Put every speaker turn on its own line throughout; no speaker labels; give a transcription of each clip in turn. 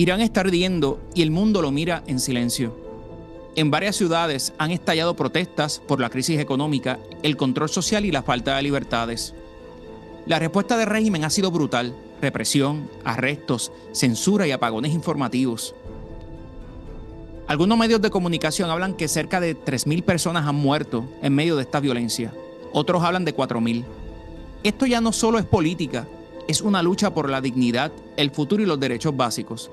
Irán está ardiendo y el mundo lo mira en silencio. En varias ciudades han estallado protestas por la crisis económica, el control social y la falta de libertades. La respuesta del régimen ha sido brutal: represión, arrestos, censura y apagones informativos. Algunos medios de comunicación hablan que cerca de 3.000 personas han muerto en medio de esta violencia. Otros hablan de 4.000. Esto ya no solo es política, es una lucha por la dignidad, el futuro y los derechos básicos.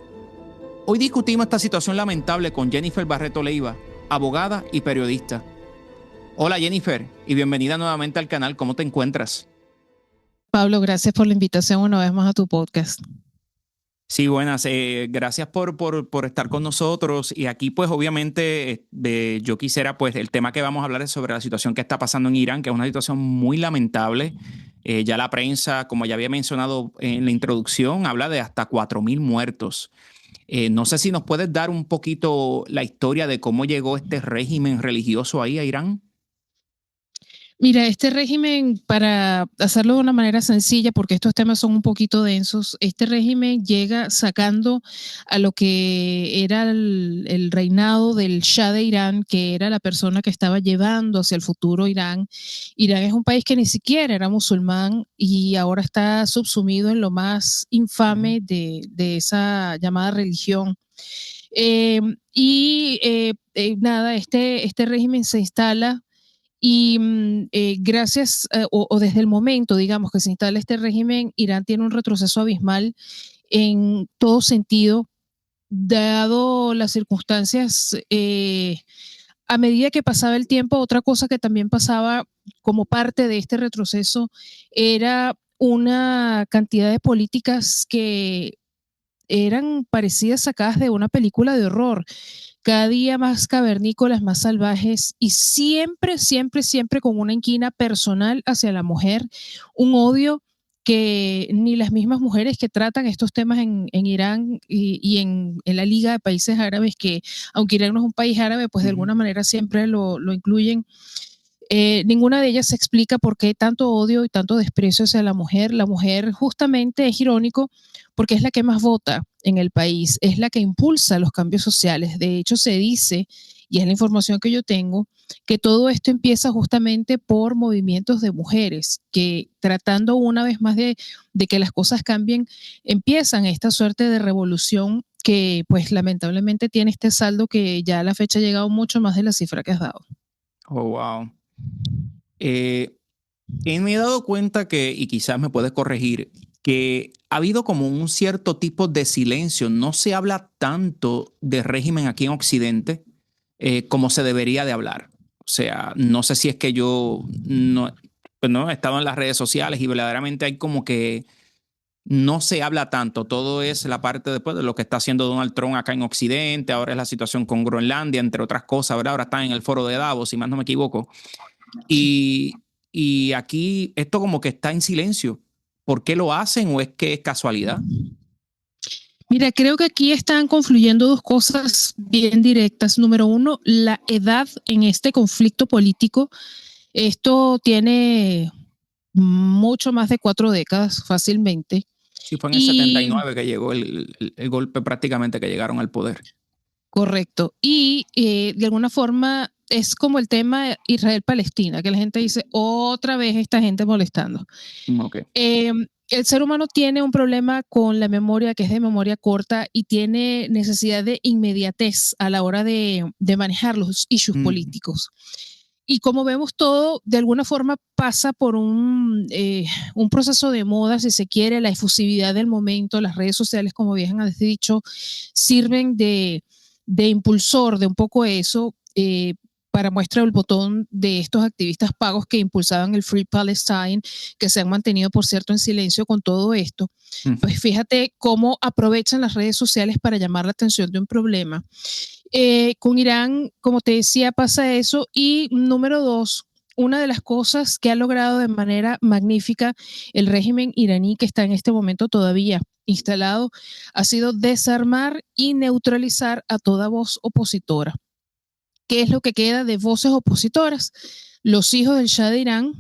Hoy discutimos esta situación lamentable con Jennifer Barreto Leiva, abogada y periodista. Hola Jennifer, y bienvenida nuevamente al canal. ¿Cómo te encuentras?
Pablo, gracias por la invitación una vez más a tu podcast.
Sí, buenas. Gracias por estar con nosotros. Y aquí, pues, obviamente, yo quisiera, pues, el tema que vamos a hablar es sobre la situación que está pasando en Irán, que es una situación muy lamentable. Ya la prensa, como ya había mencionado en la introducción, habla de hasta 4.000 muertos. No sé si nos puedes dar un poquito la historia de cómo llegó este régimen religioso ahí a Irán.
Mira, este régimen, para hacerlo de una manera sencilla, porque estos temas son un poquito densos, este régimen llega sacando a lo que era el reinado del Shah de Irán, que era la persona que estaba llevando hacia el futuro Irán. Irán es un país que ni siquiera era musulmán y ahora está subsumido en lo más infame de esa llamada religión. Nada, este régimen se instala y gracias o desde el momento, digamos, que se instala este régimen, Irán tiene un retroceso abismal en todo sentido, dado las circunstancias. A medida que pasaba el tiempo, otra cosa que también pasaba como parte de este retroceso era una cantidad de políticas que eran parecidas sacadas de una película de horror, cada día más cavernícolas, más salvajes y siempre, siempre, siempre con una inquina personal hacia la mujer, un odio que ni las mismas mujeres que tratan estos temas en Irán y en la Liga de Países Árabes, que aunque Irán no es un país árabe, pues de alguna manera siempre lo incluyen. Ninguna de ellas se explica por qué tanto odio y tanto desprecio hacia la mujer. La mujer justamente es irónico porque es la que más vota en el país, es la que impulsa los cambios sociales. De hecho, se dice, y es la información que yo tengo, que todo esto empieza justamente por movimientos de mujeres que tratando una vez más de que las cosas cambien, empiezan esta suerte de revolución que pues lamentablemente tiene este saldo que ya a la fecha ha llegado mucho más de la cifra que has dado.
Oh, wow. Me he dado cuenta que, y quizás me puedes corregir, que ha habido como un cierto tipo de silencio. No se habla tanto de régimen aquí en Occidente como se debería de hablar. O sea, no sé si es que yo no, pues no he estado en las redes sociales y verdaderamente hay como que no se habla tanto. Todo es la parte después de lo que está haciendo Donald Trump acá en Occidente. Ahora es la situación con Groenlandia, entre otras cosas, ¿verdad? Ahora están en el foro de Davos, si más no me equivoco. Y aquí esto como que está en silencio. ¿Por qué lo hacen o es que es casualidad?
Mira, creo que aquí están confluyendo dos cosas bien directas. Número uno, la edad en este conflicto político. Esto tiene mucho más de 4 décadas fácilmente.
Sí, fue en el
Y
79 que llegó el golpe prácticamente que llegaron al poder.
correcto. Y de alguna forma es como el tema Israel-Palestina, que la gente dice otra vez esta gente molestando.
Okay.
El ser humano tiene un problema con la memoria que es de memoria corta y tiene necesidad de inmediatez a la hora de manejar los issues políticos. Y como vemos, todo de alguna forma pasa por un proceso de moda, si se quiere, la efusividad del momento. Las redes sociales, como bien has dicho, sirven de impulsor de un poco eso. Para muestra el botón de estos activistas pagos que impulsaban el Free Palestine, que se han mantenido, por cierto, en silencio con todo esto. Pues fíjate cómo aprovechan las redes sociales para llamar la atención de un problema. Con Irán, como te decía, pasa eso. Y número dos, una de las cosas que ha logrado de manera magnífica el régimen iraní, que está en este momento todavía instalado, ha sido desarmar y neutralizar a toda voz opositora. ¿Qué es lo que queda de voces opositoras? Los hijos del Shah de Irán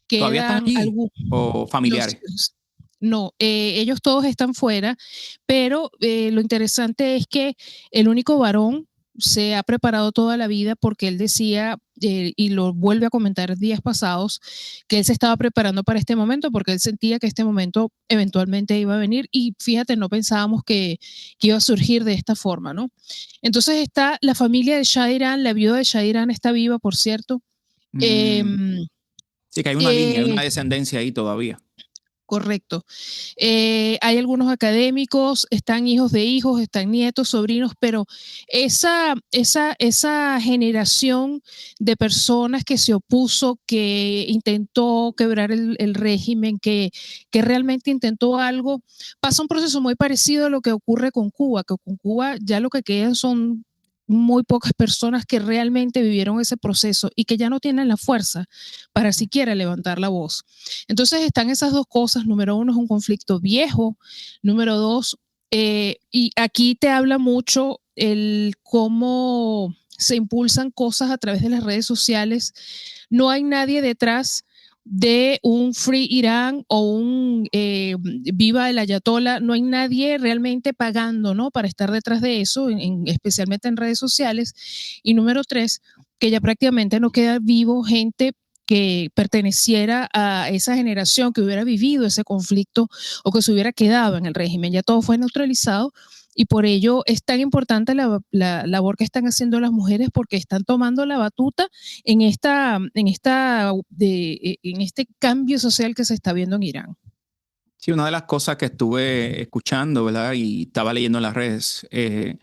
¿Todavía están
quedan
allí
algunos.
o familiares?
No, ellos todos están fuera, pero lo interesante es que el único varón se ha preparado toda la vida porque él decía, y lo vuelve a comentar días pasados, que él se estaba preparando para este momento porque él sentía que este momento eventualmente iba a venir y fíjate, no pensábamos que iba a surgir de esta forma, ¿no? Entonces está la familia de Shah Iran, la viuda de Shah Iran está viva, por cierto. Eh,
Sí, que hay una línea, hay
eh,
una descendencia ahí todavía.
Correcto. Hay algunos académicos, están hijos de hijos, están nietos, sobrinos, pero esa generación de personas que se opuso, que intentó quebrar el régimen, que realmente intentó algo, pasa un proceso muy parecido a lo que ocurre con Cuba, que con Cuba ya lo que quedan son muy pocas personas que realmente vivieron ese proceso y que ya no tienen la fuerza para siquiera levantar la voz. Entonces están esas dos cosas. Número uno es un conflicto viejo. Número dos, y aquí te habla mucho el cómo se impulsan cosas a través de las redes sociales. No hay nadie detrás de un Free Irán o un Viva el Ayatollah, no hay nadie realmente pagando, ¿no? Para estar detrás de eso, especialmente en redes sociales. Y número tres, que ya prácticamente no queda vivo gente que perteneciera a esa generación que hubiera vivido ese conflicto o que se hubiera quedado en el régimen. Ya todo fue neutralizado y por ello es tan importante la labor que están haciendo las mujeres porque están tomando la batuta en este cambio social que se está viendo en Irán.
Sí, una de las cosas que estuve escuchando, ¿verdad? Y estaba leyendo en las redes, que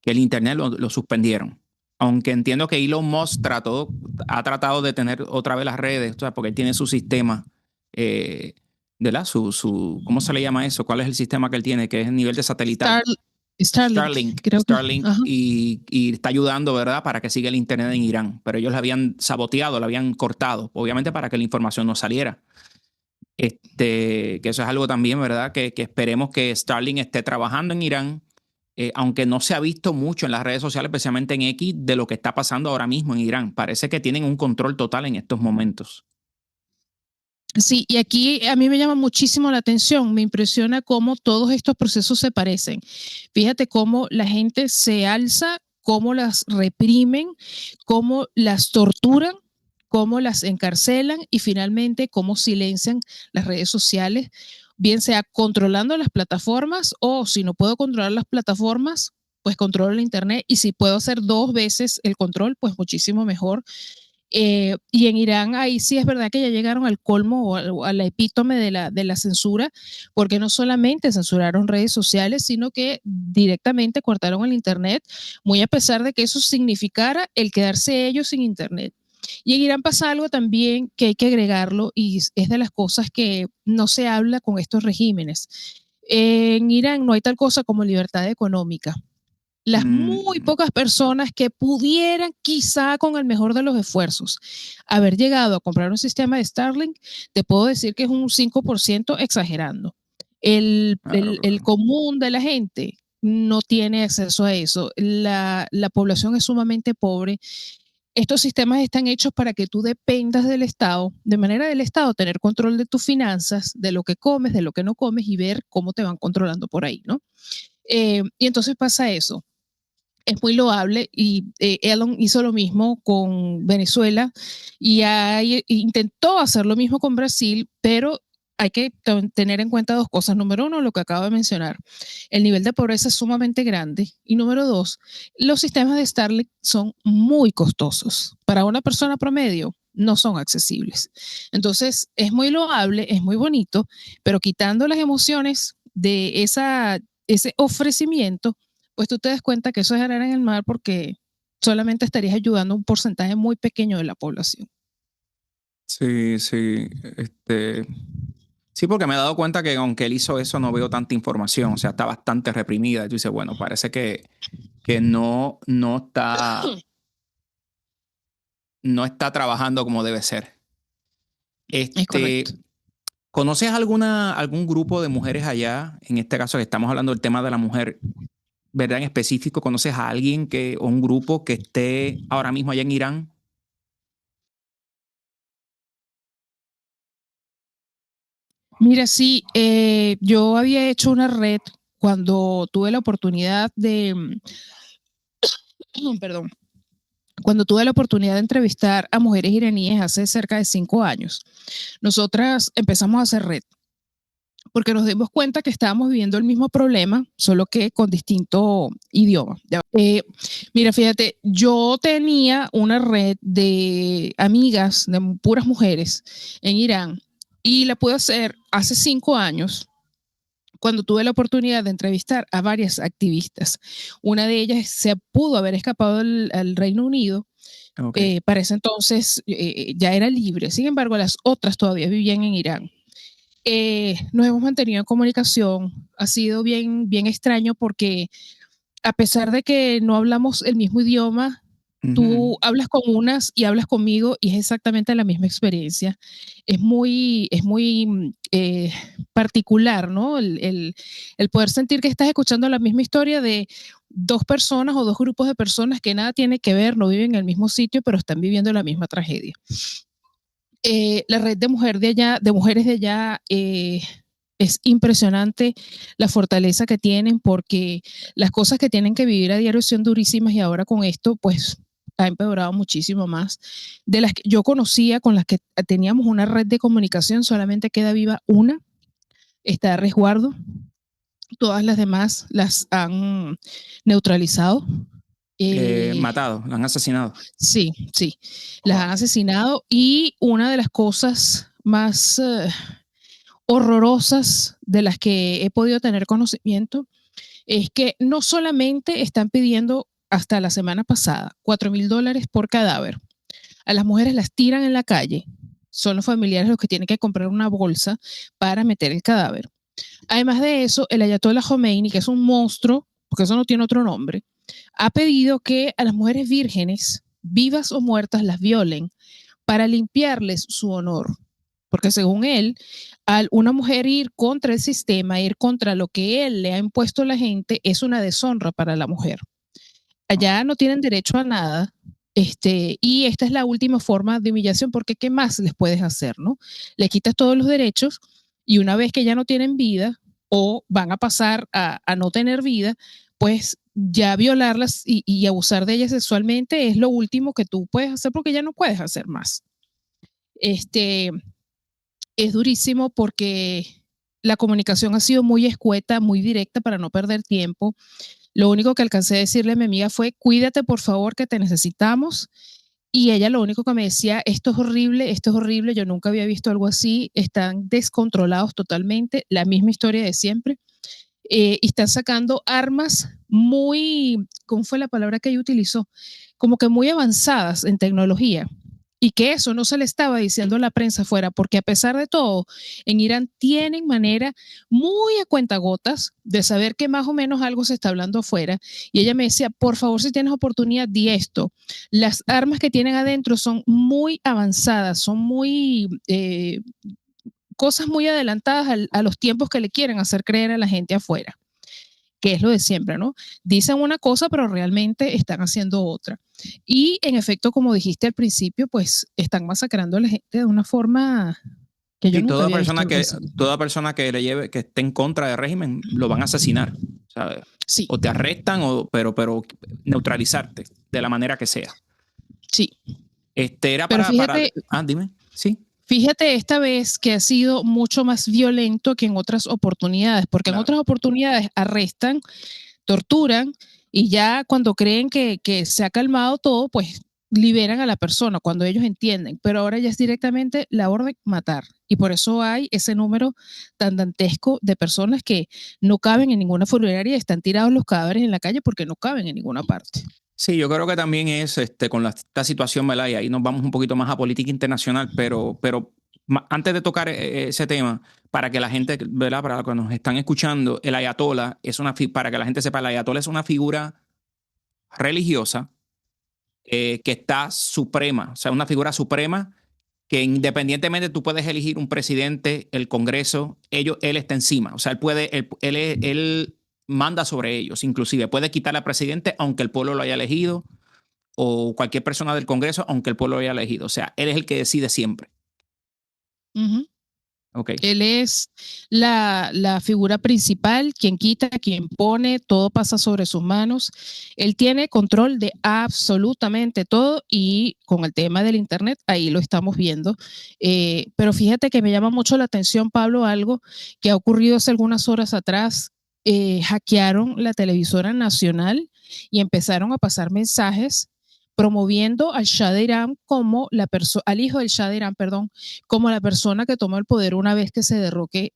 el Internet lo suspendieron. Aunque entiendo que Elon Musk ha tratado de tener otra vez las redes, o sea, porque él tiene su sistema, eh, ¿verdad? ¿Cómo se le llama eso? ¿Cuál es el sistema que él tiene? Que es el nivel de satelital.
Star, Starlink, creo que.
Starlink,
Ajá.
y está ayudando, ¿verdad? Para que siga el Internet en Irán. Pero ellos lo habían saboteado, lo habían cortado, obviamente para que la información no saliera. Que eso es algo también, ¿verdad? Que esperemos que Starlink esté trabajando en Irán, aunque no se ha visto mucho en las redes sociales, especialmente en X, de lo que está pasando ahora mismo en Irán. Parece que tienen un control total en estos momentos.
Sí, y aquí a mí me llama muchísimo la atención, me impresiona cómo todos estos procesos se parecen. Fíjate cómo la gente se alza, cómo las reprimen, cómo las torturan, cómo las encarcelan y finalmente cómo silencian las redes sociales, bien sea controlando las plataformas o si no puedo controlar las plataformas, pues controlo el Internet y si puedo hacer dos veces el control, pues muchísimo mejor. Y en Irán ahí sí es verdad que ya llegaron al colmo o a la epítome de la censura, porque no solamente censuraron redes sociales, sino que directamente cortaron el Internet, muy a pesar de que eso significara el quedarse ellos sin Internet. Y en Irán pasa algo también que hay que agregarlo y es de las cosas que no se habla con estos regímenes. En Irán no hay tal cosa como libertad económica. Las muy
Mm,
pocas personas que pudieran, quizá con el mejor de los esfuerzos, haber llegado a comprar un sistema de Starlink, te puedo decir que es un 5% exagerando.
claro,
El
claro.
común de la gente no tiene acceso a eso. La población es sumamente pobre. Estos sistemas están hechos para que tú dependas del Estado, de manera del Estado, tener control de tus finanzas, de lo que comes, de lo que no comes y ver cómo te van controlando por ahí, ¿no? Y entonces pasa eso, es muy loable y Elon hizo lo mismo con Venezuela y intentó hacer lo mismo con Brasil, pero hay que tener en cuenta dos cosas. Número uno, lo que acabo de mencionar, el nivel de pobreza es sumamente grande. Y número dos, los sistemas de Starlink son muy costosos. Para una persona promedio no son accesibles. Entonces, es muy loable, es muy bonito, pero quitando las emociones de ese ofrecimiento, pues tú te das cuenta que eso es arena en el mar porque solamente estarías ayudando a un porcentaje muy pequeño de la población.
Sí, sí. Sí, porque me he dado cuenta que aunque él hizo eso, no veo tanta información. O sea, está bastante reprimida. Y tú dices, bueno, parece que no está trabajando como debe ser.
Es correcto.
Este, ¿Conoces algún grupo de mujeres allá? En este caso que estamos hablando del tema de la mujer, ¿verdad? En específico, ¿conoces a alguien o un grupo que esté ahora mismo allá en Irán?
Mira, sí, yo había hecho una red cuando tuve la oportunidad de, perdón, cuando tuve la oportunidad de entrevistar a mujeres iraníes hace cerca de 5 años. Nosotras empezamos a hacer red porque nos dimos cuenta que estábamos viviendo el mismo problema, solo que con distinto idioma. Mira, fíjate, yo tenía una red de amigas, de puras mujeres en Irán, y la pude hacer hace 5 años cuando tuve la oportunidad de entrevistar a varias activistas. Una de ellas se pudo haber escapado al Reino Unido.
Okay.
Para ese entonces ya era libre. Sin embargo, las otras todavía vivían en Irán. Nos hemos mantenido en comunicación. Ha sido bien, bien extraño porque a pesar de que no hablamos el mismo idioma, tú hablas con unas y hablas conmigo y es exactamente la misma experiencia. Es muy particular, ¿no? El poder sentir que estás escuchando la misma historia de dos personas o dos grupos de personas que nada tiene que ver, no viven en el mismo sitio, pero están viviendo la misma tragedia. La red de mujeres de allá es impresionante la fortaleza que tienen porque las cosas que tienen que vivir a diario son durísimas y ahora con esto pues ha empeorado muchísimo más. De las que yo conocía, con las que teníamos una red de comunicación, solamente queda viva una, está a resguardo. Todas las demás las han neutralizado.
Matado, lo han asesinado.
Sí, sí, las han asesinado y una de las cosas más horrorosas de las que he podido tener conocimiento es que no solamente están pidiendo hasta la semana pasada $4,000 por cadáver, a las mujeres las tiran en la calle, son los familiares los que tienen que comprar una bolsa para meter el cadáver. Además de eso, el Ayatollah Khomeini, que es un monstruo, porque eso no tiene otro nombre, ha pedido que a las mujeres vírgenes, vivas o muertas, las violen para limpiarles su honor. Porque según él, al una mujer ir contra el sistema, ir contra lo que él le ha impuesto a la gente, es una deshonra para la mujer. Allá no tienen derecho a nada. Y esta es la última forma de humillación, porque ¿qué más les puedes hacer, no? Le quitas todos los derechos y una vez que ya no tienen vida o van a pasar a no tener vida, pues ya violarlas y abusar de ellas sexualmente es lo último que tú puedes hacer porque ya no puedes hacer más. Este, es durísimo porque la comunicación ha sido muy escueta, muy directa para no perder tiempo. Lo único que alcancé a decirle a mi amiga fue, cuídate por favor que te necesitamos. Y ella lo único que me decía, esto es horrible, yo nunca había visto algo así, están descontrolados totalmente, la misma historia de siempre. Y están sacando armas muy, ¿cómo fue la palabra que ella utilizó? Como que muy avanzadas en tecnología. Y que eso no se le estaba diciendo a la prensa afuera, porque a pesar de todo, en Irán tienen manera muy a cuentagotas de saber que más o menos algo se está hablando afuera. Y ella me decía, por favor, si tienes oportunidad, di esto. Las armas que tienen adentro son muy avanzadas, son muy cosas muy adelantadas a los tiempos que le quieren hacer creer a la gente afuera, que es lo de siempre, ¿no? Dicen una cosa, pero realmente están haciendo otra. Y en efecto, como dijiste al principio, pues están masacrando a la gente de una forma que yo
Y
nunca había visto algo así.
toda persona que le lleve, que esté en contra del régimen, lo van a asesinar. ¿Sabes?
Sí,
O te arrestan, pero neutralizarte de la manera que sea.
sí.
Era
Pero fíjate,
dime. Sí.
fíjate esta vez que ha sido mucho más violento que en otras oportunidades, porque en
Claro.
otras oportunidades arrestan, torturan y ya cuando creen que se ha calmado todo, pues liberan a la persona cuando ellos entienden, pero ahora ya es directamente la orden matar. Y por eso hay ese número tan dantesco de personas que no caben en ninguna funeraria y están tirados los cadáveres en la calle porque no caben en ninguna parte.
Sí, yo creo que también es con esta situación, ¿verdad? Y ahí nos vamos un poquito más a política internacional, pero antes de tocar ese tema, para que la gente, ¿verdad? Para los que nos están escuchando, el ayatollah es para que la gente sepa, el ayatollah es una figura religiosa que está suprema, o sea, una figura suprema que independientemente tú puedes elegir un presidente, el Congreso, él está encima, o sea, él manda sobre ellos, inclusive puede quitar al presidente aunque el pueblo lo haya elegido o cualquier persona del Congreso aunque el pueblo lo haya elegido, o sea, él es el que decide siempre.
Uh -huh.
Ok.
Él es la figura principal, quien quita, quien pone, todo pasa sobre sus manos. Él tiene control de absolutamente todo y con el tema del Internet, ahí lo estamos viendo. Pero fíjate que me llama mucho la atención, Pablo, algo que ha ocurrido hace algunas horas atrás. Hackearon la televisora nacional y empezaron a pasar mensajes promoviendo al Shah de Irán como al hijo del Shah de Irán, perdón, como la persona que tomó el poder una vez que se derroque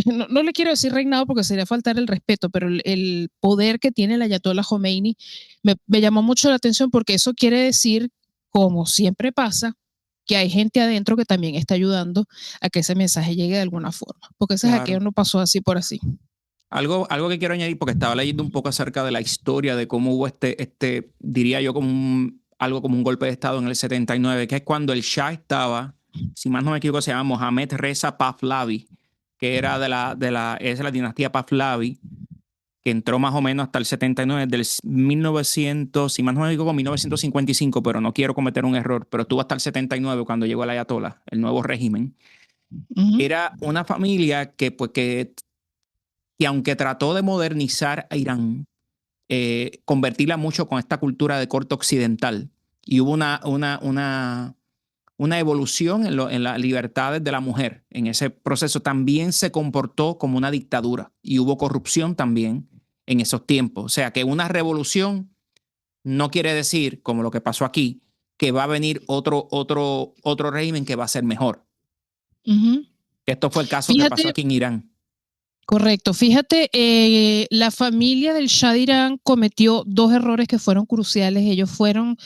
no le quiero decir reinado porque sería faltar el respeto, pero el poder que tiene el Ayatollah Khomeini me llamó mucho la atención porque eso quiere decir, como siempre pasa, que hay gente adentro que también está ayudando a que ese mensaje llegue de alguna forma, porque ese hackeo
Claro.
no pasó así por así.
Algo que quiero añadir, porque estaba leyendo un poco acerca de la historia de cómo hubo diría yo, algo como un golpe de Estado en el 79, que es cuando el Shah estaba, si más no me equivoco, se llama Mohammad Reza Pahlavi, que era es la dinastía Pahlavi, que entró más o menos hasta el 79, del 1900, si más no me equivoco, 1955, pero no quiero cometer un error, pero estuvo hasta el 79 cuando llegó el Ayatollah, el nuevo régimen. Era una familia que aunque trató de modernizar a Irán, convertirla mucho con esta cultura de corte occidental, y hubo una evolución en las libertades de la mujer. En ese proceso también se comportó como una dictadura y hubo corrupción también en esos tiempos. O sea que una revolución no quiere decir, como lo que pasó aquí, que va a venir otro régimen que va a ser mejor. Esto fue el caso que pasó
Fíjate,
aquí en Irán.
correcto. Fíjate, la familia del Shah de Irán cometió dos errores que fueron cruciales. Ellos fueron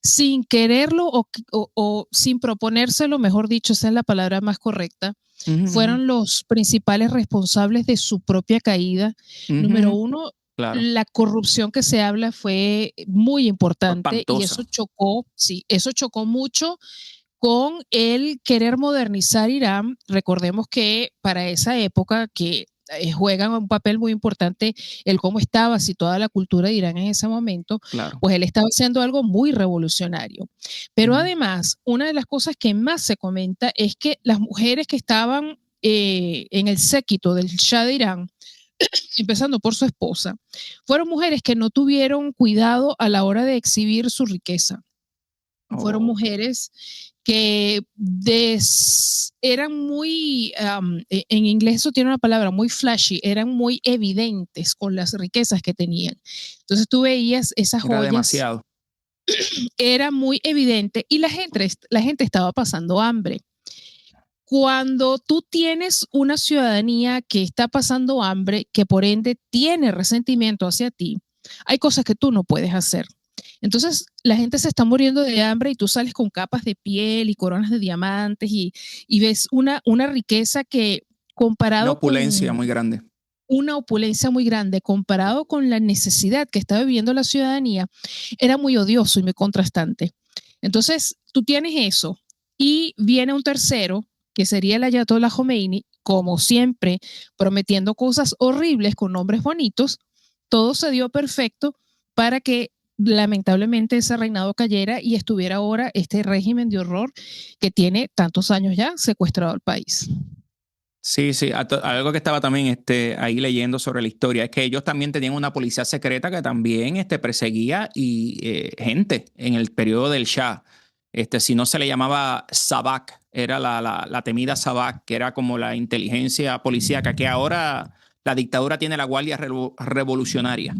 sin quererlo o sin proponérselo, mejor dicho, esa es la palabra más correcta, fueron los principales responsables de su propia caída. Número uno,
Claro.
la corrupción que se habla fue muy importante y
Espantosa.
eso chocó mucho con el querer modernizar Irán. Recordemos que para esa época que juegan un papel muy importante el cómo estaba situada la cultura de Irán en ese momento,
Claro.
pues él estaba haciendo algo muy revolucionario. Pero además, una de las cosas que más se comenta es que las mujeres que estaban en el séquito del Shah de Irán, empezando por su esposa, fueron mujeres que no tuvieron cuidado a la hora de exhibir su riqueza. Fueron mujeres que eran muy, en inglés eso tiene una palabra, muy flashy, eran muy evidentes con las riquezas que tenían. Entonces tú veías esas
Era
joyas,
demasiado.
era muy evidente y la gente estaba pasando hambre. Cuando tú tienes una ciudadanía que está pasando hambre, que por ende tiene resentimiento hacia ti, hay cosas que tú no puedes hacer. Entonces, la gente se está muriendo de hambre y tú sales con capas de piel y coronas de diamantes y ves una riqueza que
Una
comparado
opulencia
con
muy grande.
una opulencia muy grande, comparado con la necesidad que estaba viviendo la ciudadanía, era muy odioso y muy contrastante. Entonces, tú tienes eso y viene un tercero, que sería el Ayatollah Khomeini, como siempre, prometiendo cosas horribles con nombres bonitos. Todo se dio perfecto para que lamentablemente ese reinado cayera y estuviera ahora este régimen de horror que tiene tantos años ya secuestrado al país.
Sí, sí. Algo que estaba también ahí leyendo sobre la historia es que ellos también tenían una policía secreta que también perseguía gente en el periodo del Shah. Si no se le llamaba Sabak, era la temida Sabak, que era como la inteligencia policíaca, que ahora la dictadura tiene la Guardia Revolucionaria.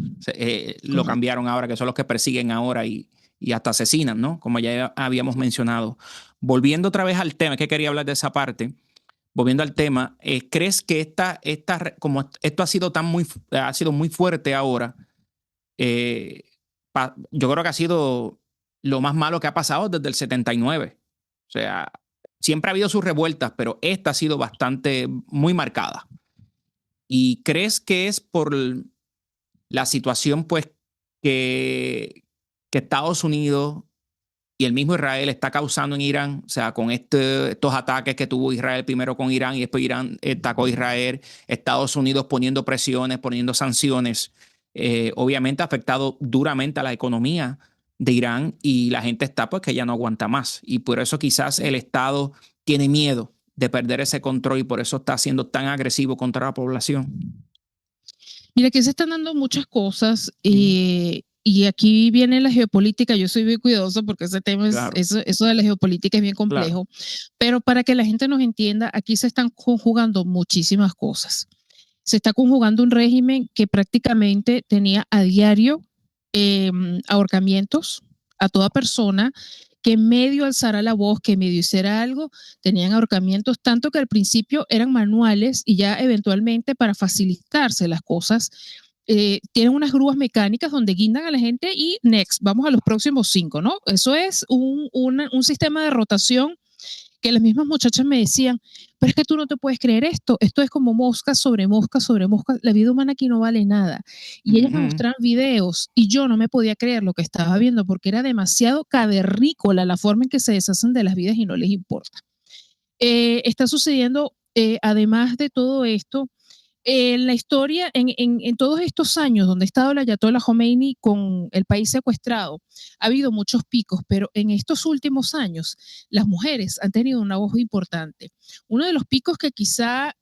Lo cambiaron ahora, que son los que persiguen ahora y hasta asesinan, ¿no? Como ya habíamos mencionado. Volviendo otra vez al tema, que quería hablar de esa parte. Volviendo al tema, ¿crees que como esto ha sido muy fuerte ahora? Yo creo que ha sido lo más malo que ha pasado desde el 79. O sea, siempre ha habido sus revueltas, pero esta ha sido muy marcada. ¿Y crees que es por la situación, pues, que Estados Unidos y el mismo Israel está causando en Irán? O sea, con estos ataques que tuvo Israel primero con Irán y después Irán atacó a Israel, Estados Unidos poniendo presiones, poniendo sanciones, obviamente ha afectado duramente a la economía de Irán y la gente está pues que ya no aguanta más. Y por eso quizás el Estado tiene miedo de perder ese control y por eso está siendo tan agresivo contra la población?
Mira, aquí se están dando muchas cosas y aquí viene la geopolítica. Yo soy bien cuidadosa porque ese tema
Claro.
eso de la geopolítica es bien complejo, pero para que la gente nos entienda, aquí se están conjugando muchísimas cosas. Se está conjugando un régimen que prácticamente tenía a diario ahorcamientos a toda persona que medio alzara la voz, que medio hiciera algo, tenían ahorcamientos, tanto que al principio eran manuales y ya eventualmente para facilitarse las cosas, tienen unas grúas mecánicas donde guindan a la gente y next, vamos a los próximos 5, ¿no? Eso es un sistema de rotación que las mismas muchachas me decían, pero es que tú no te puedes creer esto es como mosca sobre mosca sobre mosca, la vida humana aquí no vale nada. Y ellas me mostraron videos y yo no me podía creer lo que estaba viendo porque era demasiado cavernícola la forma en que se deshacen de las vidas y no les importa. Está sucediendo, además de todo esto, en la historia, en todos estos años donde ha estado el Ayatollah Khomeini con el país secuestrado, ha habido muchos picos, pero en estos últimos años las mujeres han tenido una voz importante. Uno de los picos que quizá,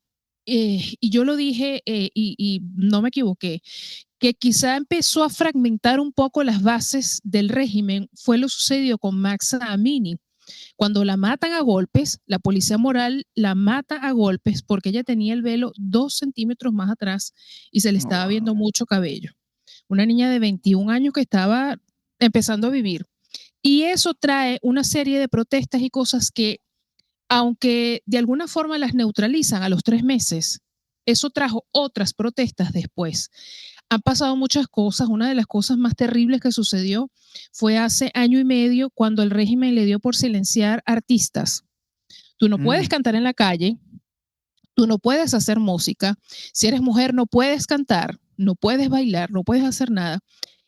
y yo lo dije y no me equivoqué, que quizá empezó a fragmentar un poco las bases del régimen fue lo sucedido con Mahsa Amini. Cuando la matan a golpes, la policía moral la mata a golpes porque ella tenía el velo 2 centímetros más atrás y se le estaba viendo mucho cabello. Una niña de 21 años que estaba empezando a vivir. Y eso trae una serie de protestas y cosas que, aunque de alguna forma las neutralizan a los 3 meses, eso trajo otras protestas después. Han pasado muchas cosas. Una de las cosas más terribles que sucedió fue hace año y medio cuando el régimen le dio por silenciar artistas. Tú no puedes cantar en la calle, tú no puedes hacer música. Si eres mujer, no puedes cantar, no puedes bailar, no puedes hacer nada.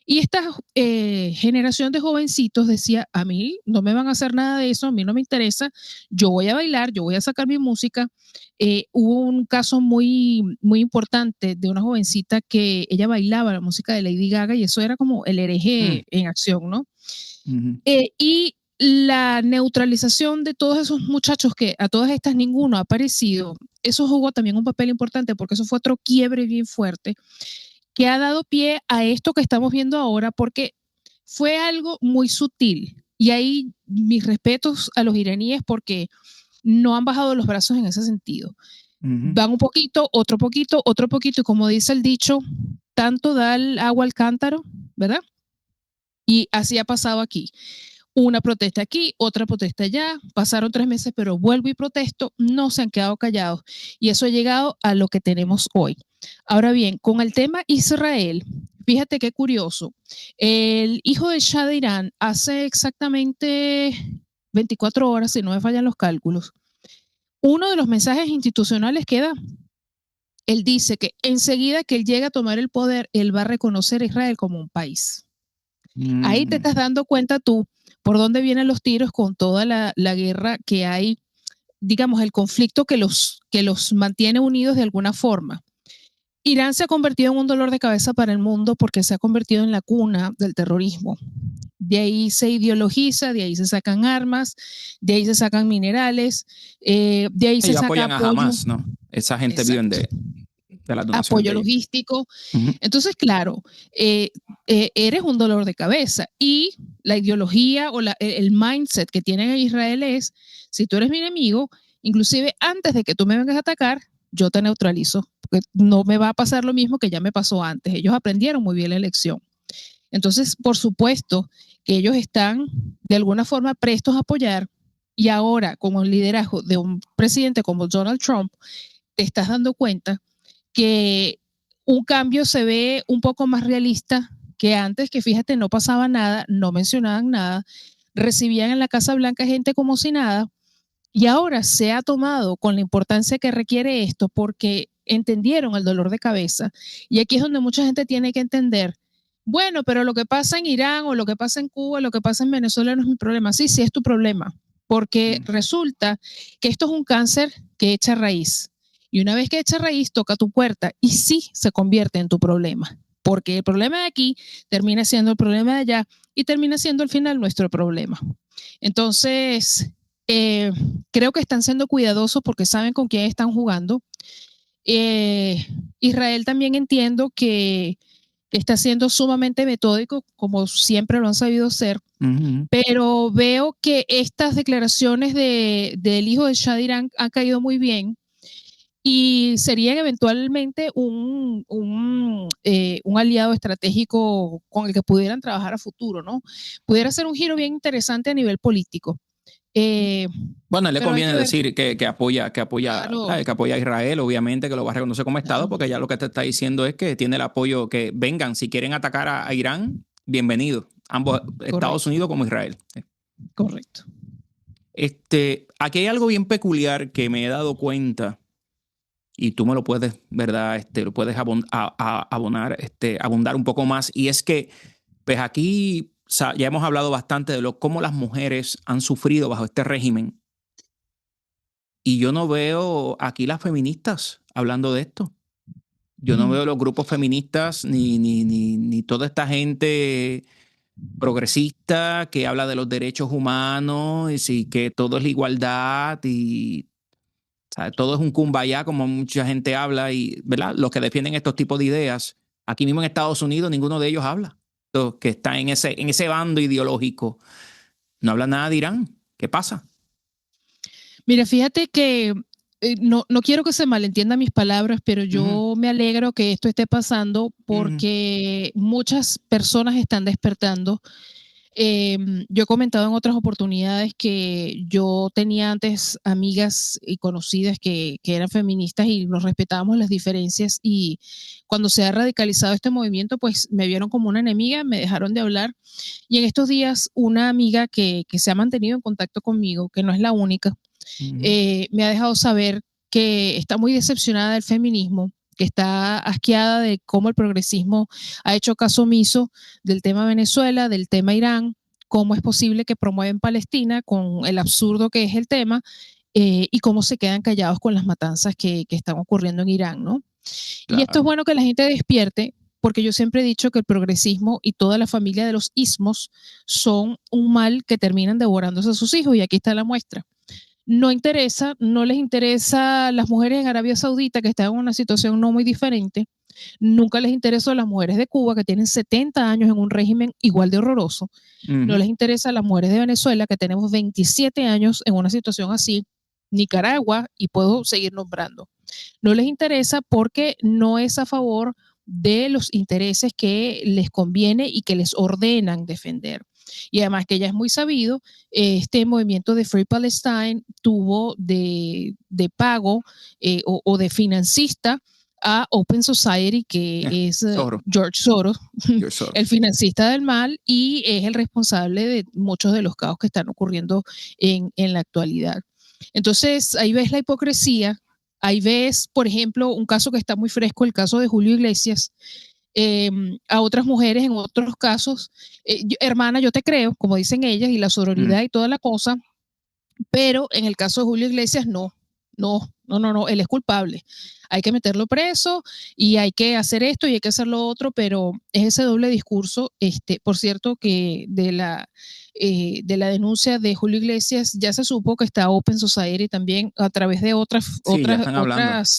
Y esta generación de jovencitos decía, a mí no me van a hacer nada de eso, a mí no me interesa, yo voy a bailar, yo voy a sacar mi música. Hubo un caso muy, muy importante de una jovencita que ella bailaba la música de Lady Gaga y eso era como el hereje en acción, ¿no? Y la neutralización de todos esos muchachos que a todas estas ninguno ha aparecido, eso jugó también un papel importante porque eso fue otro quiebre bien fuerte que ha dado pie a esto que estamos viendo ahora porque fue algo muy sutil. Y ahí mis respetos a los iraníes porque no han bajado los brazos en ese sentido. Van un poquito, otro poquito, otro poquito, y como dice el dicho, tanto da el agua al cántaro, ¿verdad? Y así ha pasado aquí. Una protesta aquí, otra protesta allá, pasaron 3 meses, pero vuelvo y protesto, no se han quedado callados. Y eso ha llegado a lo que tenemos hoy. Ahora bien, con el tema Israel, fíjate qué curioso. El hijo de Shah de Irán hace exactamente 24 horas, si no me fallan los cálculos, uno de los mensajes institucionales que da, él dice que enseguida que él llegue a tomar el poder, él va a reconocer a Israel como un país. Ahí te estás dando cuenta tú por dónde vienen los tiros con toda la guerra que hay, digamos, el conflicto que los mantiene unidos de alguna forma. Irán se ha convertido en un dolor de cabeza para el mundo porque se ha convertido en la cuna del terrorismo. De ahí se ideologiza, de ahí se sacan armas, de ahí se sacan minerales, de ahí
ellos
se saca
apoyan
apoyo.
a Hamas, ¿no? Esa gente vive de la donación
apoyo logístico. Entonces, claro, eres un dolor de cabeza y la ideología o el mindset que tienen en Israel es, si tú eres mi enemigo, inclusive antes de que tú me vengas a atacar, yo te neutralizo, porque no me va a pasar lo mismo que ya me pasó antes. Ellos aprendieron muy bien la lección. Entonces, por supuesto que ellos están de alguna forma prestos a apoyar y ahora con el liderazgo de un presidente como Donald Trump, te estás dando cuenta que un cambio se ve un poco más realista que antes, que fíjate, no pasaba nada, no mencionaban nada, recibían en la Casa Blanca gente como si nada, y ahora se ha tomado con la importancia que requiere esto porque entendieron el dolor de cabeza. Y aquí es donde mucha gente tiene que entender, bueno, pero lo que pasa en Irán o lo que pasa en Cuba, lo que pasa en Venezuela no es mi problema. Sí, sí es tu problema, porque resulta que esto es un cáncer que echa raíz. Y una vez que echa raíz, toca tu puerta y sí se convierte en tu problema, porque el problema de aquí termina siendo el problema de allá y termina siendo al final nuestro problema. Entonces, Creo que están siendo cuidadosos porque saben con quién están jugando. Israel también entiendo que está siendo sumamente metódico, como siempre lo han sabido ser, pero veo que estas declaraciones del hijo de Shah de Irán han caído muy bien y serían eventualmente un aliado estratégico con el que pudieran trabajar a futuro, ¿no? Pudiera ser un giro bien interesante a nivel político.
Bueno, le conviene decir que apoya
claro,
a Israel, obviamente, que lo va a reconocer como Estado, porque ya lo que te está diciendo es que tiene el apoyo, que vengan, si quieren atacar a Irán, bienvenido, ambos, correcto. Estados Unidos como Israel.
Correcto.
Aquí hay algo bien peculiar que me he dado cuenta, y tú me lo puedes, ¿verdad? Lo puedes abundar un poco más, y es que, pues aquí ya hemos hablado bastante de cómo las mujeres han sufrido bajo este régimen. Y yo no veo aquí las feministas hablando de esto. Yo no veo los grupos feministas ni toda esta gente progresista que habla de los derechos humanos y que todo es la igualdad y ¿sabes? Todo es un kumbaya, como mucha gente habla, y ¿verdad? Los que defienden estos tipos de ideas, aquí mismo en Estados Unidos, ninguno de ellos habla. Los que están en ese bando ideológico no hablan nada de Irán. ¿Qué pasa?
Mira, fíjate que no quiero que se malentiendan mis palabras, pero yo me alegro que esto esté pasando porque muchas personas están despertando. Yo he comentado en otras oportunidades que yo tenía antes amigas y conocidas que eran feministas y nos respetábamos las diferencias, y cuando se ha radicalizado este movimiento, pues me vieron como una enemiga, me dejaron de hablar, y en estos días una amiga que se ha mantenido en contacto conmigo, que no es la única, me ha dejado saber que está muy decepcionada del feminismo, que está asqueada de cómo el progresismo ha hecho caso omiso del tema Venezuela, del tema Irán, cómo es posible que promueven Palestina con el absurdo que es el tema, y cómo se quedan callados con las matanzas que están ocurriendo en Irán, ¿no? Claro. Y esto es bueno que la gente despierte, porque yo siempre he dicho que el progresismo y toda la familia de los ismos son un mal que terminan devorándose a sus hijos, y aquí está la muestra. No les interesa a las mujeres en Arabia Saudita, que están en una situación no muy diferente. Nunca les interesó a las mujeres de Cuba, que tienen 70 años en un régimen igual de horroroso. No les interesa a las mujeres de Venezuela, que tenemos 27 años en una situación así. Nicaragua, y puedo seguir nombrando. No les interesa porque no es a favor de los intereses que les conviene y que les ordenan defender. Y además que ya es muy sabido, este movimiento de Free Palestine tuvo de pago o de financista a Open Society, que es George Soros, el financista del mal, y es el responsable de muchos de los caos que están ocurriendo en la actualidad. Entonces, ahí ves la hipocresía. Ahí ves, por ejemplo, un caso que está muy fresco, el caso de Julio Iglesias. A otras mujeres en otros casos, hermana, yo te creo, como dicen ellas, y la sororidad y toda la cosa, pero en el caso de Julio Iglesias, no, él es culpable. Hay que meterlo preso y hay que hacer esto y hay que hacer lo otro, pero es ese doble discurso. Por cierto, que de la denuncia de Julio Iglesias ya se supo que está Open Society también, a través de otras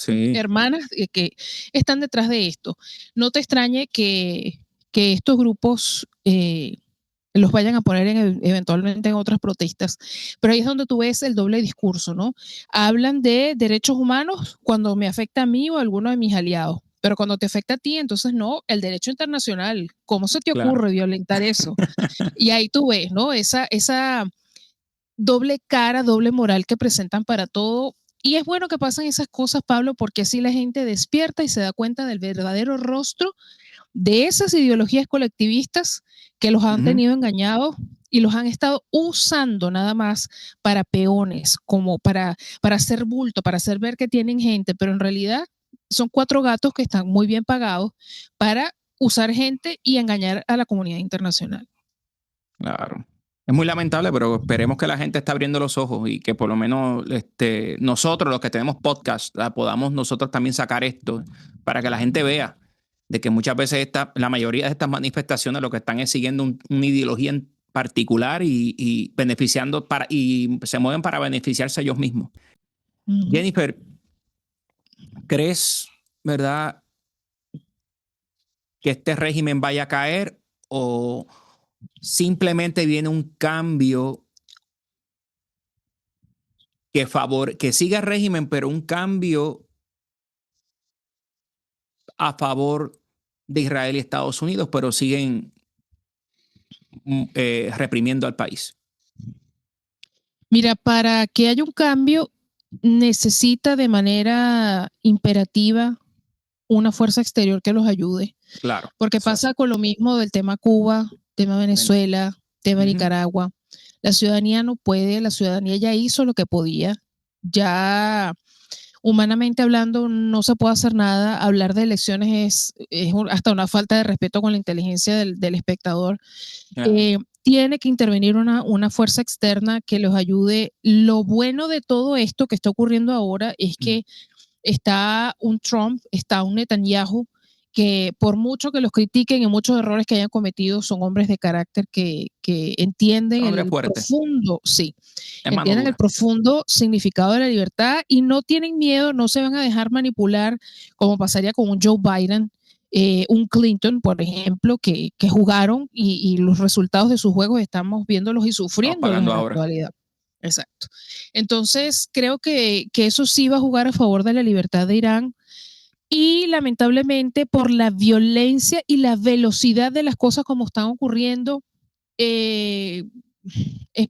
hermanas que están detrás de esto. No te extrañe que estos grupos los vayan a poner eventualmente en otras protestas. Pero ahí es donde tú ves el doble discurso, ¿no? Hablan de derechos humanos cuando me afecta a mí o a alguno de mis aliados, pero cuando te afecta a ti, entonces no, el derecho internacional. ¿Cómo se te ocurre violentar eso? Y ahí tú ves, ¿no? Esa doble cara, doble moral que presentan para todo. Y es bueno que pasen esas cosas, Pablo, porque así la gente despierta y se da cuenta del verdadero rostro de esas ideologías colectivistas que los han tenido engañados y los han estado usando nada más para peones, como para hacer bulto, para hacer ver que tienen gente, pero en realidad son 4 gatos que están muy bien pagados para usar gente y engañar a la comunidad internacional.
Claro. Es muy lamentable, pero esperemos que la gente esté abriendo los ojos y que por lo menos nosotros, los que tenemos podcast, podamos nosotros también sacar esto para que la gente vea de que muchas veces la mayoría de estas manifestaciones lo que están es siguiendo una ideología particular y beneficiando y se mueven para beneficiarse ellos mismos. Jennifer, ¿crees, verdad, que este régimen vaya a caer o simplemente viene un cambio que siga el régimen, pero un cambio a favor de Israel y Estados Unidos, pero siguen reprimiendo al país?
Mira, para que haya un cambio, necesita de manera imperativa una fuerza exterior que los ayude.
Claro.
Porque pasa con lo mismo del tema Cuba, tema Venezuela, tema Nicaragua. La ciudadanía no puede, la ciudadanía ya hizo lo que podía. Ya humanamente hablando no se puede hacer nada. Hablar de elecciones es hasta una falta de respeto con la inteligencia del espectador. Tiene que intervenir una fuerza externa que los ayude. Lo bueno de todo esto que está ocurriendo ahora es que está un Trump, está un Netanyahu, que por mucho que los critiquen y muchos errores que hayan cometido, son hombres de carácter que entienden el profundo, entienden el profundo significado de la libertad y no tienen miedo, no se van a dejar manipular como pasaría con un Joe Biden, un Clinton, por ejemplo, que jugaron y los resultados de sus juegos estamos viéndolos y sufriendo en la actualidad. Exacto. Entonces, creo que eso sí va a jugar a favor de la libertad de Irán y lamentablemente por la violencia y la velocidad de las cosas como están ocurriendo, es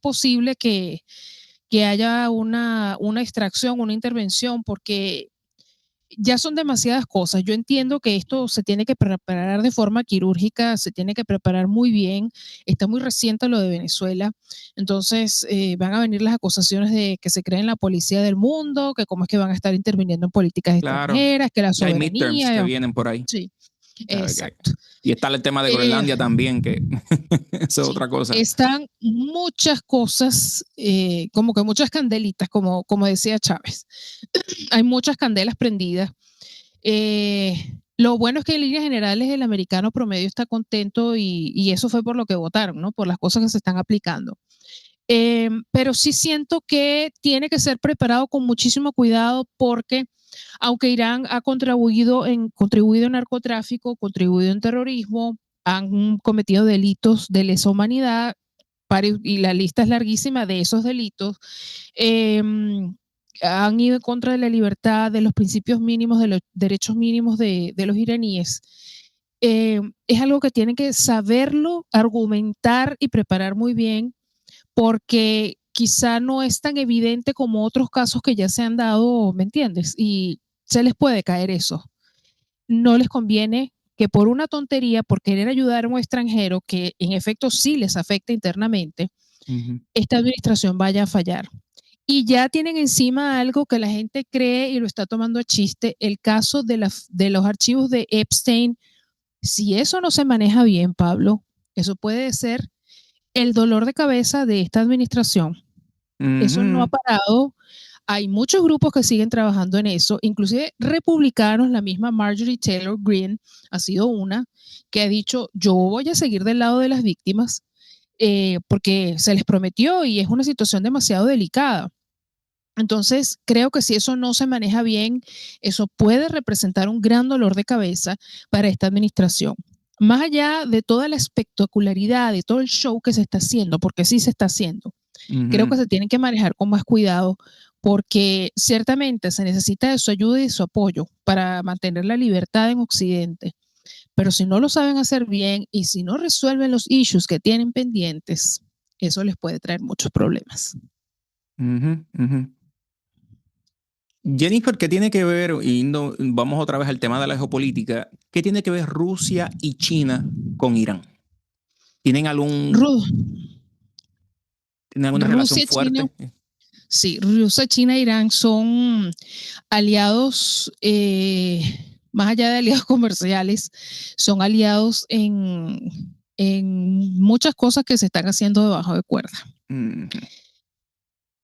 posible que haya una extracción, una intervención, porque ya son demasiadas cosas. Yo entiendo que esto se tiene que preparar de forma quirúrgica, se tiene que preparar muy bien. Está muy reciente lo de Venezuela. Entonces van a venir las acusaciones de que se creen la policía del mundo, que cómo es que van a estar interviniendo en políticas extranjeras, que la soberanía.
Hay midterms que vienen por ahí.
Sí, exacto.
Y está el tema de Groenlandia también, que eso es otra cosa.
Están muchas cosas, como que muchas candelitas, como decía Chávez. Hay muchas candelas prendidas. Lo bueno es que en líneas generales el americano promedio está contento y eso fue por lo que votaron, ¿no? Por las cosas que se están aplicando. Pero sí siento que tiene que ser preparado con muchísimo cuidado porque aunque Irán ha contribuido en narcotráfico, contribuido en terrorismo, han cometido delitos de lesa humanidad y la lista es larguísima de esos delitos, han ido en contra de la libertad, de los principios mínimos, de los derechos mínimos de los iraníes. Es algo que tienen que saberlo, argumentar y preparar muy bien, porque quizá no es tan evidente como otros casos que ya se han dado, ¿me entiendes? Y se les puede caer eso. No les conviene que por una tontería, por querer ayudar a un extranjero, que en efecto sí les afecta internamente, esta administración vaya a fallar. Y ya tienen encima algo que la gente cree y lo está tomando a chiste, el caso de los archivos de Epstein. Si eso no se maneja bien, Pablo, eso puede ser el dolor de cabeza de esta administración. Eso no ha parado. Hay muchos grupos que siguen trabajando en eso, inclusive republicanos. La misma Marjorie Taylor Greene ha sido una que ha dicho: yo voy a seguir del lado de las víctimas, porque se les prometió y es una situación demasiado delicada. Entonces, creo que si eso no se maneja bien, eso puede representar un gran dolor de cabeza para esta administración. Más allá de toda la espectacularidad, de todo el show que se está haciendo, porque sí se está haciendo, creo que se tienen que manejar con más cuidado, porque ciertamente se necesita de su ayuda y de su apoyo para mantener la libertad en Occidente. Pero si no lo saben hacer bien y si no resuelven los issues que tienen pendientes, eso les puede traer muchos problemas.
Jennifer, ¿qué tiene que ver, y vamos otra vez al tema de la geopolítica, qué tiene que ver Rusia y China con Irán? ¿Tienen alguna relación fuerte?
China, sí, Rusia, China e Irán son aliados, más allá de aliados comerciales, son aliados en muchas cosas que se están haciendo debajo de cuerda.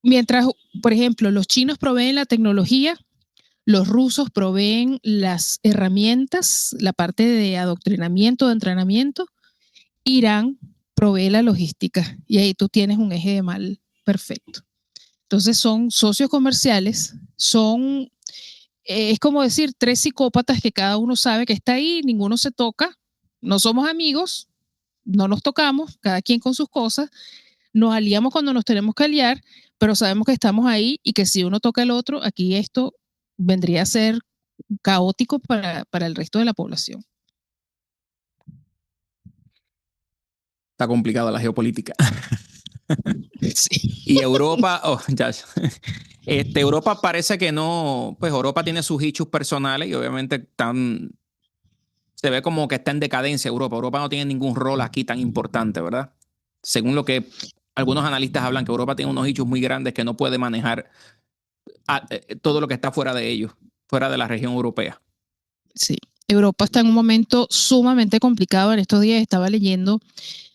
Mientras, por ejemplo, los chinos proveen la tecnología, los rusos proveen las herramientas, la parte de adoctrinamiento, de entrenamiento. Irán provee la logística y ahí tú tienes un eje de mal perfecto. Entonces son socios comerciales, es como decir tres psicópatas que cada uno sabe que está ahí, ninguno se toca, no somos amigos, no nos tocamos, cada quien con sus cosas, nos aliamos cuando nos tenemos que aliar, pero sabemos que estamos ahí y que si uno toca al otro, aquí esto vendría a ser caótico para el resto de la población.
Está complicada la geopolítica.
Sí.
Y Europa, Europa parece que no, pues Europa tiene sus issues personales y obviamente se ve como que está en decadencia Europa. Europa no tiene ningún rol aquí tan importante, ¿verdad? Según lo que algunos analistas hablan, que Europa tiene unos issues muy grandes que no puede manejar todo lo que está fuera de ellos, fuera de la región europea.
Sí, Europa está en un momento sumamente complicado. En estos días estaba leyendo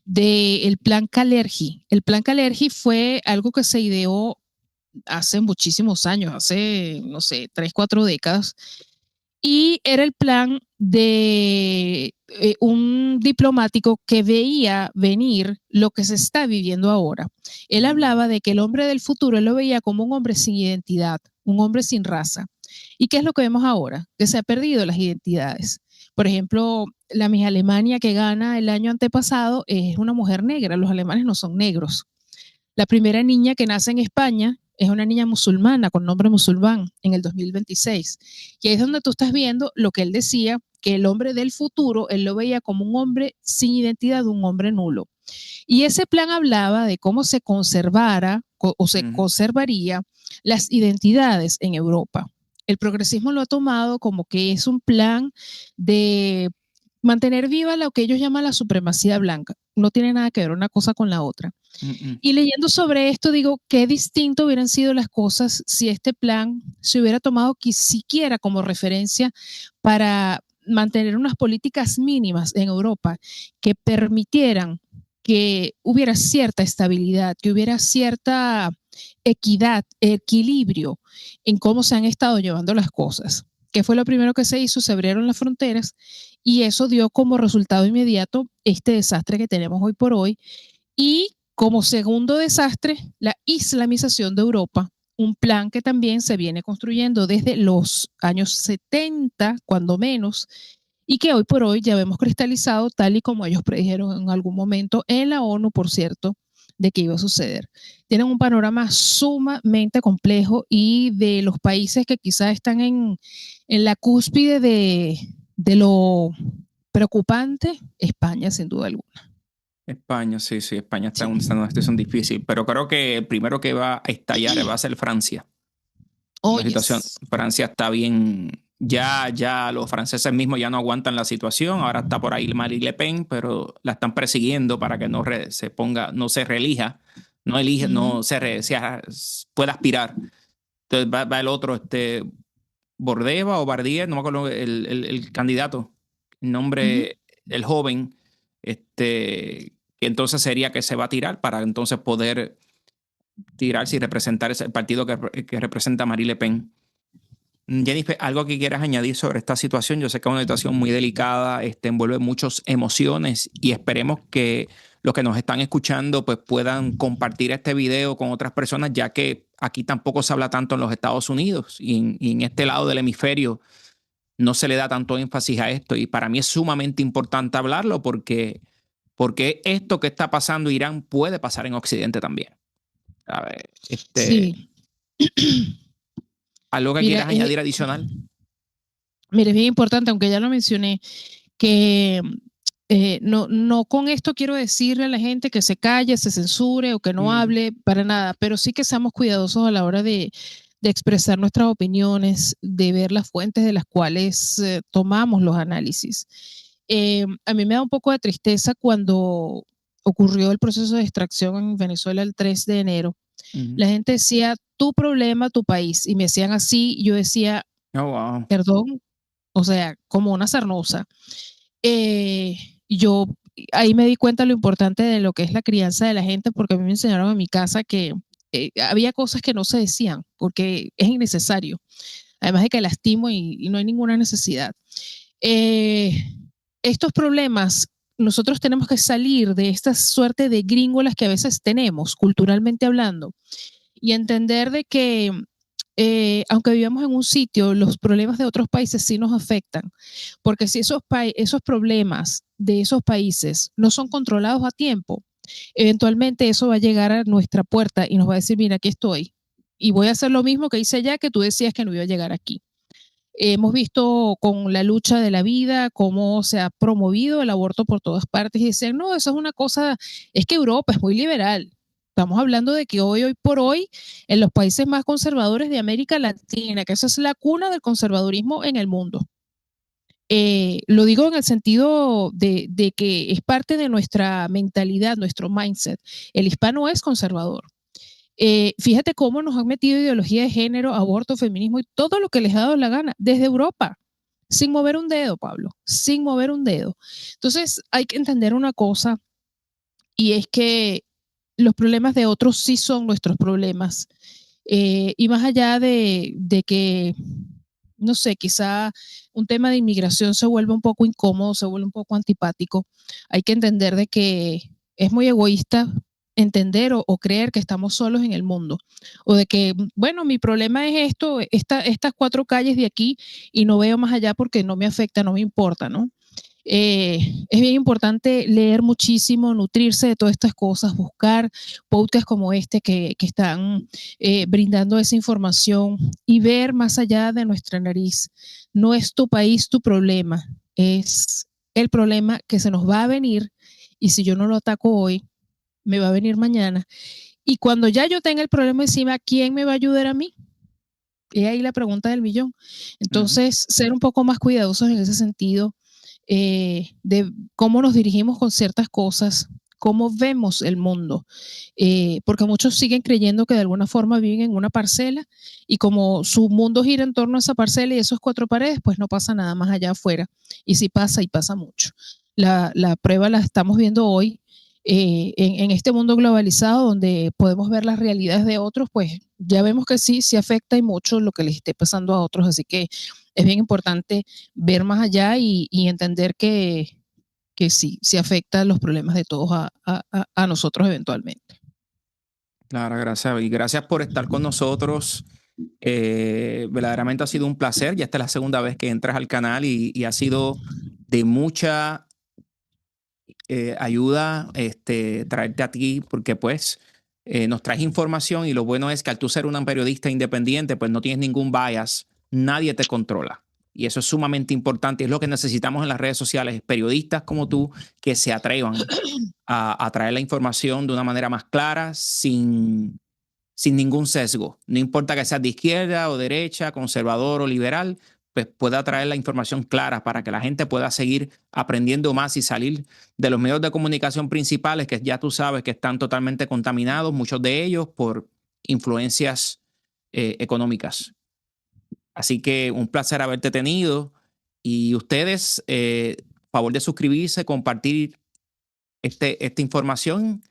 del plan Kalergi. El plan Kalergi fue algo que se ideó hace muchísimos años, hace, no sé, 3, 4 décadas, y era el plan de un diplomático que veía venir lo que se está viviendo ahora. Él hablaba de que el hombre del futuro, él lo veía como un hombre sin identidad, un hombre sin raza. ¿Y qué es lo que vemos ahora? Que se han perdido las identidades. Por ejemplo, la Miss Alemania que gana el año antepasado es una mujer negra, los alemanes no son negros. La primera niña que nace en España es una niña musulmana con nombre musulmán en el 2026. Y ahí es donde tú estás viendo lo que él decía, que el hombre del futuro, él lo veía como un hombre sin identidad, un hombre nulo. Y ese plan hablaba de cómo se conservara o se conservaría las identidades en Europa. El progresismo lo ha tomado como que es un plan de mantener viva lo que ellos llaman la supremacía blanca. No tiene nada que ver una cosa con la otra. Y leyendo sobre esto, digo, qué distinto hubieran sido las cosas si este plan se hubiera tomado siquiera como referencia para mantener unas políticas mínimas en Europa que permitieran que hubiera cierta estabilidad, que hubiera cierta equidad, equilibrio en cómo se han estado llevando las cosas. ¿Qué fue lo primero que se hizo? Se abrieron las fronteras y eso dio como resultado inmediato este desastre que tenemos hoy por hoy. Y como segundo desastre, la islamización de Europa, un plan que también se viene construyendo desde los años 70, cuando menos, y que hoy por hoy ya vemos cristalizado tal y como ellos predijeron en algún momento en la ONU, por cierto, de que iba a suceder. Tienen un panorama sumamente complejo y de los países que quizás están en la cúspide de lo preocupante, España sin duda alguna.
España, sí, España está en una situación difícil, pero creo que el primero que va a estallar va a ser Francia.
Oh,
la situación, Francia está bien, ya los franceses mismos ya no aguantan la situación, ahora está por ahí Marine Le Pen, pero la están persiguiendo para que no se reelija, no pueda aspirar. Entonces va el otro, Bordeva o Bardier, no me acuerdo el candidato, el nombre, el joven, que entonces sería que se va a tirar para entonces poder tirarse y representar el partido que representa a Marine Le Pen. Jennifer, ¿algo que quieras añadir sobre esta situación? Yo sé que es una situación muy delicada, envuelve muchas emociones y esperemos que los que nos están escuchando pues puedan compartir este video con otras personas, ya que aquí tampoco se habla tanto en los Estados Unidos y en este lado del hemisferio no se le da tanto énfasis a esto y para mí es sumamente importante hablarlo porque esto que está pasando en Irán puede pasar en Occidente también. A ver,
sí.
¿Algo que quieras añadir adicional?
Mire, es bien importante, aunque ya lo mencioné, que no con esto quiero decirle a la gente que se calle, se censure o que no hable para nada, pero sí que seamos cuidadosos a la hora de expresar nuestras opiniones, de ver las fuentes de las cuales tomamos los análisis. A mí me da un poco de tristeza cuando ocurrió el proceso de extracción en Venezuela el 3 de enero. La gente decía, tu problema, tu país, y me decían así, y yo decía,
oh, wow.
Perdón, o sea, como una sarnosa. Yo ahí me di cuenta lo importante de lo que es la crianza de la gente, porque a mí me enseñaron en mi casa que había cosas que no se decían, porque es innecesario. Además de que lastimo y no hay ninguna necesidad. Estos problemas nosotros tenemos que salir de esta suerte de gringolas que a veces tenemos, culturalmente hablando, y entender de que aunque vivamos en un sitio, los problemas de otros países sí nos afectan, porque si esos problemas de esos países no son controlados a tiempo, eventualmente eso va a llegar a nuestra puerta y nos va a decir, mira, aquí estoy, y voy a hacer lo mismo que hice allá, que tú decías que no iba a llegar aquí. Hemos visto con la lucha de la vida cómo se ha promovido el aborto por todas partes y dicen, no, eso es una cosa, es que Europa es muy liberal. Estamos hablando de que hoy por hoy, en los países más conservadores de América Latina, que esa es la cuna del conservadurismo en el mundo. Lo digo en el sentido de que es parte de nuestra mentalidad, nuestro mindset. El hispano es conservador. Fíjate cómo nos han metido ideología de género, aborto, feminismo y todo lo que les ha dado la gana desde Europa, sin mover un dedo, Pablo, sin mover un dedo. Entonces hay que entender una cosa y es que los problemas de otros sí son nuestros problemas. Y más allá de que, no sé, quizá un tema de inmigración se vuelve un poco incómodo, se vuelve un poco antipático, hay que entender de que es muy egoísta entender o creer que estamos solos en el mundo, o de que, bueno, mi problema es esto, estas 4 calles de aquí y no veo más allá porque no me afecta, no me importa, ¿no? Es bien importante leer muchísimo, nutrirse de todas estas cosas, buscar podcasts como este que están brindando esa información y ver más allá de nuestra nariz. No es tu país tu problema, es el problema que se nos va a venir y si yo no lo ataco hoy, me va a venir mañana. Y cuando ya yo tenga el problema encima, ¿quién me va a ayudar a mí? Es ahí la pregunta del millón. Entonces, ser un poco más cuidadosos en ese sentido de cómo nos dirigimos con ciertas cosas, cómo vemos el mundo, porque muchos siguen creyendo que de alguna forma viven en una parcela y como su mundo gira en torno a esa parcela y esos 4 paredes, pues no pasa nada más allá afuera. Y sí pasa y pasa mucho. La prueba la estamos viendo hoy en este mundo globalizado donde podemos ver las realidades de otros, pues ya vemos que sí afecta y mucho lo que les esté pasando a otros. Así que es bien importante ver más allá y entender que sí afecta los problemas de todos a nosotros eventualmente.
Claro, gracias. Y gracias por estar con nosotros. Verdaderamente ha sido un placer. Ya esta es la segunda vez que entras al canal y ha sido de mucha ayuda traerte a ti porque pues nos traes información y lo bueno es que al tú ser una periodista independiente pues no tienes ningún bias, nadie te controla. Y eso es sumamente importante. Es lo que necesitamos en las redes sociales, periodistas como tú que se atrevan a traer la información de una manera más clara, sin ningún sesgo. No importa que seas de izquierda o derecha, conservador o liberal, pues pueda traer la información clara para que la gente pueda seguir aprendiendo más y salir de los medios de comunicación principales que ya tú sabes que están totalmente contaminados, muchos de ellos por influencias económicas. Así que un placer haberte tenido y ustedes, favor de suscribirse, compartir esta información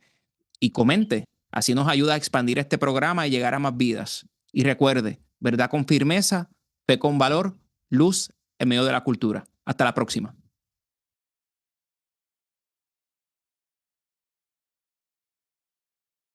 y comente. Así nos ayuda a expandir este programa y llegar a más vidas. Y recuerde, verdad con firmeza, fe con valor, luz en medio de la cultura. Hasta la próxima.